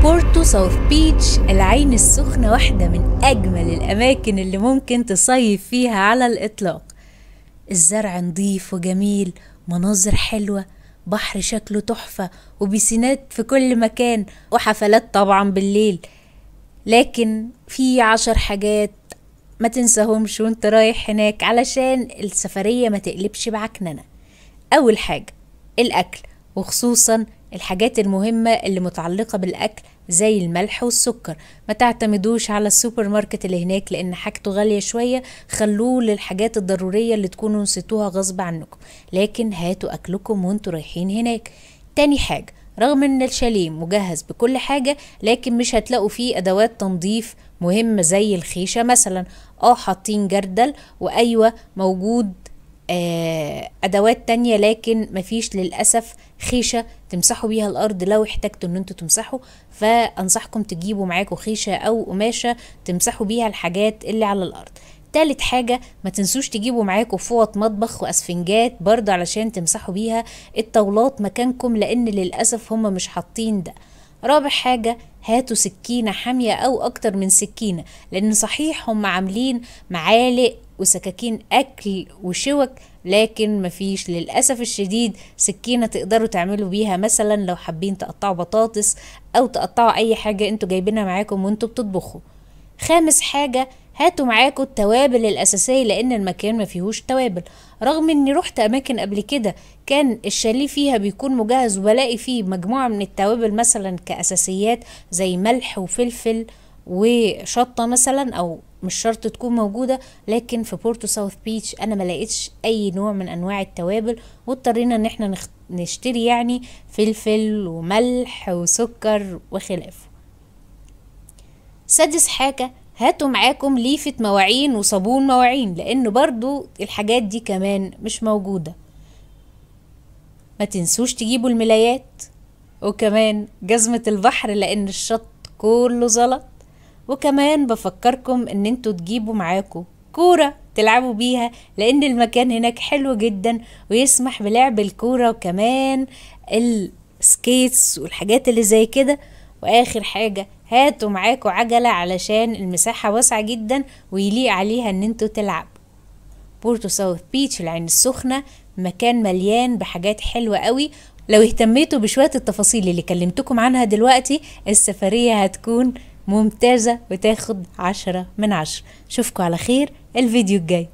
بورتو ساوث بيتش العين السخنة واحدة من أجمل الأماكن اللي ممكن تصيف فيها على الإطلاق. الزرع نضيف وجميل، مناظر حلوة، بحر شكله تحفة، وبيسينات في كل مكان، وحفلات طبعا بالليل. لكن في 10 حاجات ما تنساهمش وانت رايح هناك علشان السفرية ما تقلبش بعكننة. أول حاجة الأكل، وخصوصا الحاجات المهمة اللي متعلقة بالأكل زي الملح والسكر. ما تعتمدوش على السوبر ماركت اللي هناك لأن حاجته غالية شوية، خلوه للحاجات الضرورية اللي تكونوا نسيتوها غصب عنكم، لكن هاتوا أكلكم وانتوا رايحين هناك. تاني حاجة، رغم ان الشاليه مجهز بكل حاجة لكن مش هتلاقوا فيه أدوات تنظيف مهمة زي الخيشة مثلا. حاطين جردل، وأيوة موجود ادوات تانية، لكن مفيش للأسف خيشة تمسحوا بيها الارض لو احتجتوا ان انتوا تمسحوا. فانصحكم تجيبوا معاكم خيشة او قماشة تمسحوا بيها الحاجات اللي على الارض. تالت حاجة، ما تنسوش تجيبوا معاكم فوط مطبخ واسفنجات برضه علشان تمسحوا بيها الطاولات مكانكم، لان للأسف هم مش حاطين ده. رابع حاجة، هاتوا سكينة حامية او اكتر من سكينة، لان صحيح هم عاملين معالق وسكاكين اكل وشوك، لكن مفيش للأسف الشديد سكينة تقدروا تعملوا بيها مثلا لو حابين تقطعوا بطاطس او تقطعوا اي حاجة انتوا جايبينها معاكم وانتوا بتطبخوا. خامس حاجة، هاتوا معاكم التوابل الأساسية لأن المكان ما فيهوش توابل. رغم إني رحت أماكن قبل كده كان الشاليه فيها بيكون مجهز وبلاقي فيه مجموعة من التوابل مثلا كأساسيات زي ملح وفلفل وشطة مثلا، أو مش شرط تكون موجودة، لكن في بورتو ساوث بيتش أنا ما لقيتش أي نوع من أنواع التوابل، واضطرينا إن احنا نشتري يعني فلفل وملح وسكر وخلافه. سادس حاجة، هاتوا معاكم ليفة مواعين وصابون مواعين، لأن برضو الحاجات دي كمان مش موجودة. ما تنسوش تجيبوا الملايات، وكمان جزمة البحر لأن الشط كله زلط. وكمان بفكركم ان انتوا تجيبوا معاكم كورة تلعبوا بيها، لأن المكان هناك حلو جدا ويسمح بلعب الكورة، وكمان السكيتس والحاجات اللي زي كده. واخر حاجة، هاتوا معاكوا عجلة علشان المساحة واسعة جدا ويليق عليها ان انتوا تلعبوا. بورتو ساوث بيتش العين السخنة مكان مليان بحاجات حلوة قوي. لو اهتميتوا بشوية التفاصيل اللي كلمتكم عنها دلوقتي السفرية هتكون ممتازة وتاخد 10 من 10. اشوفكم على خير الفيديو الجاي.